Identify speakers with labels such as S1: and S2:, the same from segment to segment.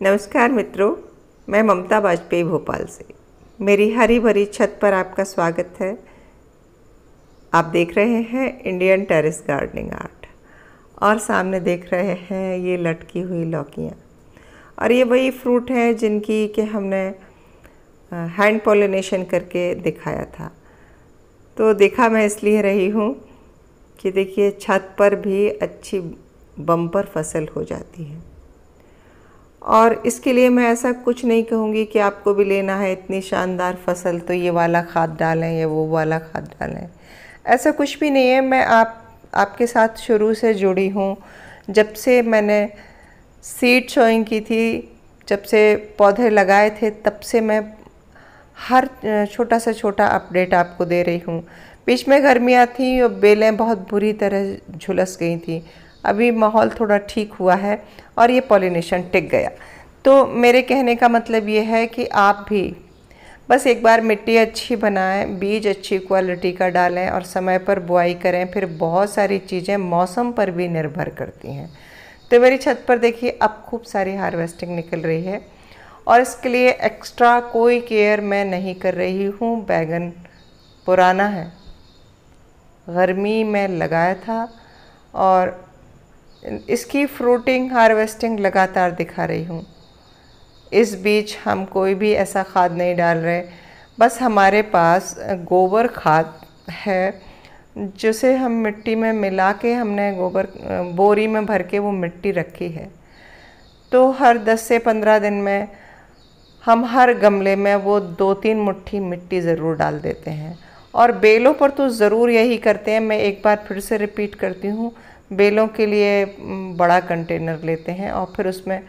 S1: नमस्कार मित्रों, मैं ममता वाजपेयी भोपाल से। मेरी हरी भरी छत पर आपका स्वागत है। आप देख रहे हैं इंडियन टेरेस गार्डनिंग आर्ट और सामने देख रहे हैं ये लटकी हुई लौकियाँ। और ये वही फ्रूट हैं जिनकी कि हमने हैंड पॉलिनेशन करके दिखाया था। तो दिखा मैं इसलिए रही हूँ कि देखिए छत पर भी अच्छी बम्पर फसल हो जाती है। और इसके लिए मैं ऐसा कुछ नहीं कहूँगी कि आपको भी लेना है इतनी शानदार फसल तो ये वाला खाद डालें या वो वाला खाद डालें, ऐसा कुछ भी नहीं है। मैं आपके साथ शुरू से जुड़ी हूँ। जब से मैंने सीड सोइंग की थी, जब से पौधे लगाए थे, तब से मैं हर छोटा से छोटा अपडेट आपको दे रही हूँ। बीच में गर्मियाँ थी और बेलें बहुत बुरी तरह झुलस गई थी। अभी माहौल थोड़ा ठीक हुआ है और ये पॉलिनेशन टिक गया। तो मेरे कहने का मतलब ये है कि आप भी बस एक बार मिट्टी अच्छी बनाएं, बीज अच्छी क्वालिटी का डालें और समय पर बुआई करें। फिर बहुत सारी चीज़ें मौसम पर भी निर्भर करती हैं। तो मेरी छत पर देखिए अब खूब सारी हार्वेस्टिंग निकल रही है और इसके लिए एक्स्ट्रा कोई केयर मैं नहीं कर रही हूँ। बैगन पुराना है, गर्मी में लगाया था और इसकी फ्रूटिंग हार्वेस्टिंग लगातार दिखा रही हूँ। इस बीच हम कोई भी ऐसा खाद नहीं डाल रहे, बस हमारे पास गोबर खाद है जिसे हम मिट्टी में मिला के हमने गोबर बोरी में भर के वो मिट्टी रखी है। तो हर 10 से 15 दिन में हम हर गमले में वो 2-3 मुट्ठी मिट्टी ज़रूर डाल देते हैं। और बेलों पर तो ज़रूर यही करते हैं। मैं एक बार फिर से रिपीट करती हूँ, बेलों के लिए बड़ा कंटेनर लेते हैं और फिर उसमें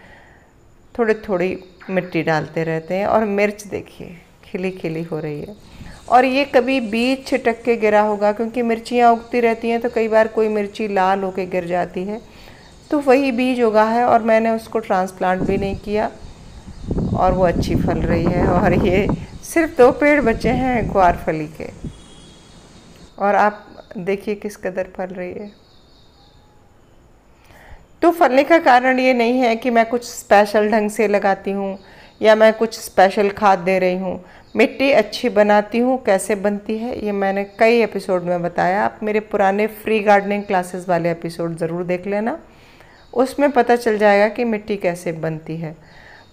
S1: थोड़ी थोड़ी मिट्टी डालते रहते हैं। और मिर्च देखिए खिली खिली हो रही है और ये कभी बीज छिटक के गिरा होगा, क्योंकि मिर्चियाँ उगती रहती हैं तो कई बार कोई मिर्ची लाल होके गिर जाती है, तो वही बीज उगा है और मैंने उसको ट्रांसप्लांट भी नहीं किया और वो अच्छी फल रही है। और ये सिर्फ 2 पेड़ बचे हैं ग्वारफली के और आप देखिए किस कदर फल रही है। तो फलने का कारण ये नहीं है कि मैं कुछ स्पेशल ढंग से लगाती हूँ या मैं कुछ स्पेशल खाद दे रही हूँ। मिट्टी अच्छी बनाती हूँ, कैसे बनती है ये मैंने कई एपिसोड में बताया। आप मेरे पुराने फ्री गार्डनिंग क्लासेस वाले एपिसोड ज़रूर देख लेना, उसमें पता चल जाएगा कि मिट्टी कैसे बनती है।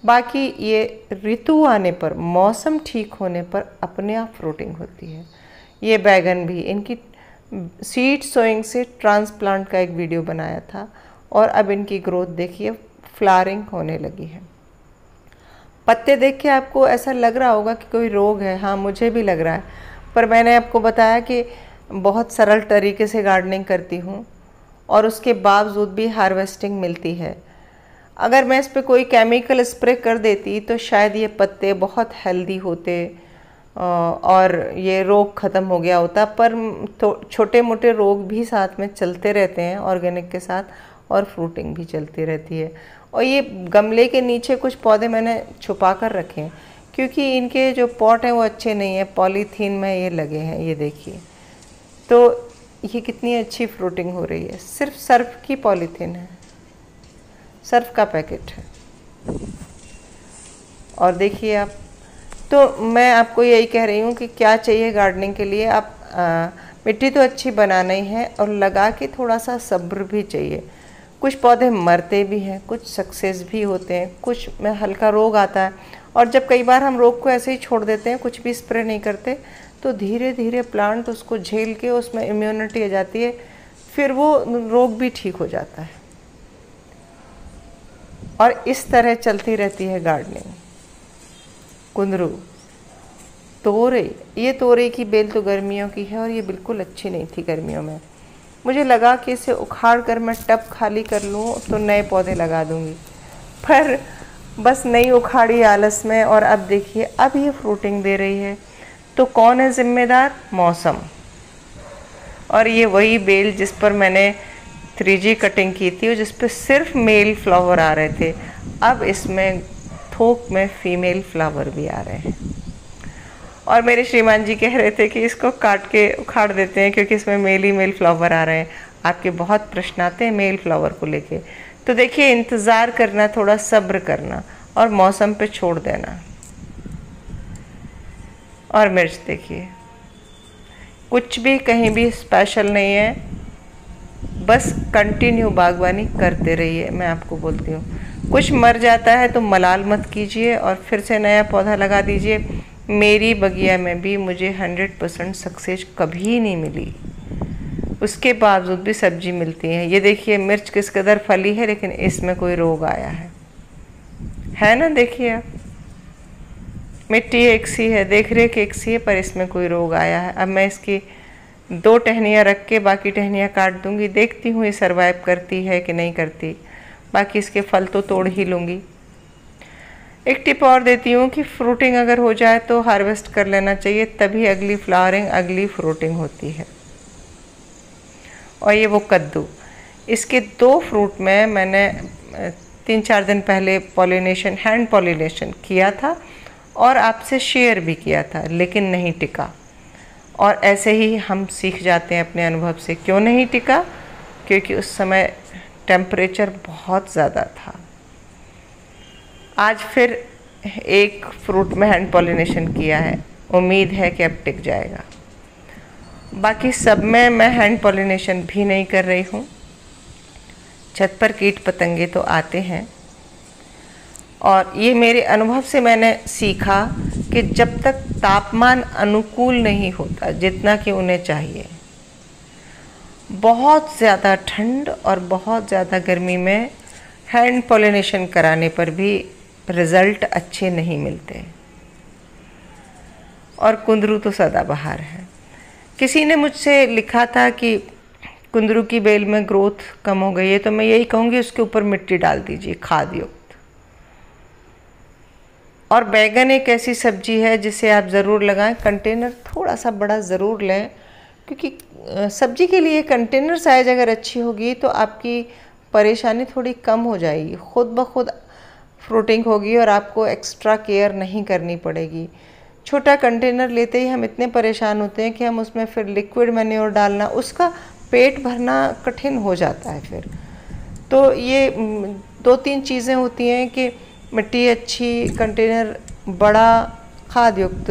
S1: बाकी ये ऋतु आने पर, मौसम ठीक होने पर अपने आप फ्रूटिंग होती है। ये बैगन भी, इनकी सीड सोइंग से ट्रांसप्लांट का एक वीडियो बनाया था और अब इनकी ग्रोथ देखिए, फ्लावरिंग होने लगी है। पत्ते देख के आपको ऐसा लग रहा होगा कि कोई रोग है, हाँ मुझे भी लग रहा है, पर मैंने आपको बताया कि बहुत सरल तरीके से गार्डनिंग करती हूँ और उसके बावजूद भी हार्वेस्टिंग मिलती है। अगर मैं इस पर कोई केमिकल स्प्रे कर देती तो शायद ये पत्ते बहुत हेल्दी होते और ये रोग ख़त्म हो गया होता, पर तो छोटे मोटे रोग भी साथ में चलते रहते हैं ऑर्गेनिक के साथ, और फ्रूटिंग भी चलती रहती है। और ये गमले के नीचे कुछ पौधे मैंने छुपा कर रखे हैं क्योंकि इनके जो पॉट हैं वो अच्छे नहीं हैं, पॉलीथीन में ये लगे हैं। ये देखिए तो ये कितनी अच्छी फ्रूटिंग हो रही है। सिर्फ सर्फ की पॉलीथीन है, सर्फ का पैकेट है। और देखिए आप, तो मैं आपको यही कह रही हूँ कि क्या चाहिए गार्डनिंग के लिए। आप मिट्टी तो अच्छी बनाना ही है और लगा के थोड़ा सा सब्र भी चाहिए। कुछ पौधे मरते भी हैं, कुछ सक्सेस भी होते हैं, कुछ में हल्का रोग आता है। और जब कई बार हम रोग को ऐसे ही छोड़ देते हैं, कुछ भी स्प्रे नहीं करते, तो धीरे धीरे प्लांट उसको झेल के उसमें इम्यूनिटी आ जाती है, फिर वो रोग भी ठीक हो जाता है। और इस तरह चलती रहती है गार्डनिंग। कुंदरू, तोरई, ये तोरई की बेल तो गर्मियों की है और ये बिल्कुल अच्छी नहीं थी गर्मियों में। मुझे लगा कि इसे उखाड़ कर मैं टब खाली कर लूँ तो नए पौधे लगा दूँगी, पर बस नहीं उखाड़ी आलस में। और अब देखिए अब ये फ्रूटिंग दे रही है। तो कौन है ज़िम्मेदार? मौसम। और ये वही बेल जिस पर मैंने 3G कटिंग की थी और जिस पर सिर्फ मेल फ्लावर आ रहे थे, अब इसमें थोक में फीमेल फ्लावर भी आ रहे हैं। और मेरे श्रीमान जी कह रहे थे कि इसको काट के उखाड़ देते हैं क्योंकि इसमें मेल ही मेल फ्लावर आ रहे हैं। आपके बहुत प्रश्न आते हैं मेल फ्लावर को लेके। तो देखिए इंतज़ार करना, थोड़ा सब्र करना और मौसम पे छोड़ देना। और मिर्च देखिए, कुछ भी कहीं भी स्पेशल नहीं है, बस कंटिन्यू बागवानी करते रहिए। मैं आपको बोलती हूँ, कुछ मर जाता है तो मलाल मत कीजिए और फिर से नया पौधा लगा दीजिए। मेरी बगिया में भी मुझे 100% सक्सेस कभी नहीं मिली, उसके बावजूद भी सब्जी मिलती है। ये देखिए मिर्च किस कदर फली है, लेकिन इसमें कोई रोग आया है ना। देखिए आप, मिट्टी एक सी है, देख रेख एक सी है, पर इसमें कोई रोग आया है। अब मैं इसकी 2 टहनियाँ रख के बाकी टहनियाँ काट दूंगी, देखती हूँ ये सरवाइव करती है कि नहीं करती। बाकी इसके फल तो तोड़ ही लूँगी। एक टिप और देती हूँ कि फ्रूटिंग अगर हो जाए तो हार्वेस्ट कर लेना चाहिए, तभी अगली फ्लावरिंग, अगली फ्रूटिंग होती है। और ये वो कद्दू, इसके 2 फ्रूट में मैंने 3-4 दिन पहले पॉलिनेशन, हैंड पॉलिनेशन किया था और आपसे शेयर भी किया था, लेकिन नहीं टिका। और ऐसे ही हम सीख जाते हैं अपने अनुभव से। क्यों नहीं टिका? क्योंकि उस समय टेम्परेचर बहुत ज़्यादा था। आज फिर एक फ्रूट में हैंड पॉलिनेशन किया है, उम्मीद है कि अब टिक जाएगा। बाकी सब में मैं हैंड पॉलिनेशन भी नहीं कर रही हूँ। छत पर कीट पतंगे तो आते हैं, और ये मेरे अनुभव से मैंने सीखा कि जब तक तापमान अनुकूल नहीं होता जितना कि उन्हें चाहिए, बहुत ज़्यादा ठंड और बहुत ज़्यादा गर्मी में हैंड पॉलिनेशन कराने पर भी रिज़ल्ट अच्छे नहीं मिलते। और कुंदरू तो सदाबहार है। किसी ने मुझसे लिखा था कि कुंदरू की बेल में ग्रोथ कम हो गई है, तो मैं यही कहूँगी उसके ऊपर मिट्टी डाल दीजिए, खाद युक्त। और बैगन एक ऐसी सब्जी है जिसे आप ज़रूर लगाएं। कंटेनर थोड़ा सा बड़ा ज़रूर लें, क्योंकि सब्जी के लिए कंटेनर साइज अगर अच्छी होगी तो आपकी परेशानी थोड़ी कम हो जाएगी, खुद ब खुद फ्रूटिंग होगी और आपको एक्स्ट्रा केयर नहीं करनी पड़ेगी। छोटा कंटेनर लेते ही हम इतने परेशान होते हैं कि हम उसमें फिर लिक्विड मैन्योर डालना, उसका पेट भरना कठिन हो जाता है फिर। तो ये 2-3 चीज़ें होती हैं कि मिट्टी अच्छी, कंटेनर बड़ा, खाद युक्त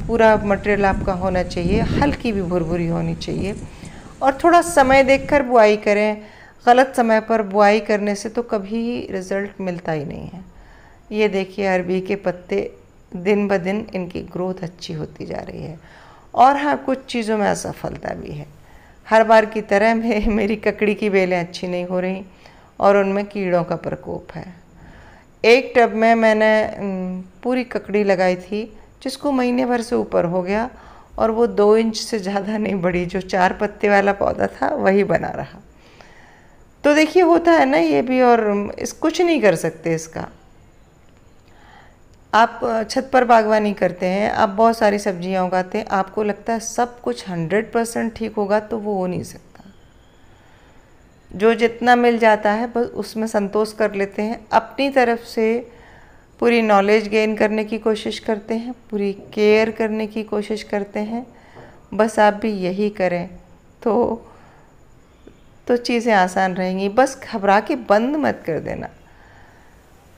S1: पूरा मटेरियल आपका होना चाहिए, हल्की भी भुरभुरी होनी चाहिए, और थोड़ा समय देखकर बुआई करें। गलत समय पर बुआई करने से तो कभी रिज़ल्ट मिलता ही नहीं है। ये देखिए अरबी के पत्ते दिन ब दिन इनकी ग्रोथ अच्छी होती जा रही है। और हाँ, कुछ चीज़ों में असफलता भी है। हर बार की तरह मेरी ककड़ी की बेलें अच्छी नहीं हो रही और उनमें कीड़ों का प्रकोप है। एक टब में मैंने पूरी ककड़ी लगाई थी, जिसको महीने भर से ऊपर हो गया, और वो 2 इंच से ज़्यादा नहीं बढ़ी। जो 4 पत्ते वाला पौधा था वही बना रहा। तो देखिए होता है ना ये भी, और कुछ नहीं कर सकते इसका। आप छत पर बागवानी करते हैं, आप बहुत सारी सब्जियां उगाते हैं, आपको लगता है सब कुछ 100% ठीक होगा, तो वो हो नहीं सकता। जो जितना मिल जाता है बस उसमें संतोष कर लेते हैं। अपनी तरफ से पूरी नॉलेज गेन करने की कोशिश करते हैं, पूरी केयर करने की कोशिश करते हैं। बस आप भी यही करें तो चीज़ें आसान रहेंगी। बस घबरा के बंद मत कर देना।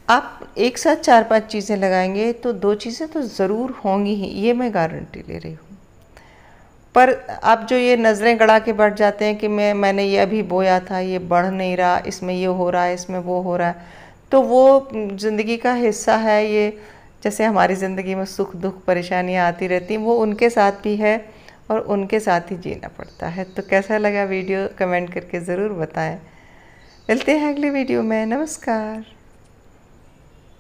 S1: आप एक साथ 4-5 चीज़ें लगाएंगे तो 2 चीज़ें तो ज़रूर होंगी ही, ये मैं गारंटी ले रही हूँ। पर आप जो ये नज़रें गड़ा के बैठ जाते हैं कि मैंने ये अभी बोया था, ये बढ़ नहीं रहा, इसमें ये हो रहा है, इसमें वो हो रहा है, तो वो ज़िंदगी का हिस्सा है। ये जैसे हमारी ज़िंदगी में सुख दुख परेशानियाँ आती रहती हैं, वो उनके साथ भी है और उनके साथ ही जीना पड़ता है। तो कैसा लगा वीडियो कमेंट करके ज़रूर बताएं। मिलते हैं अगली वीडियो में। नमस्कार।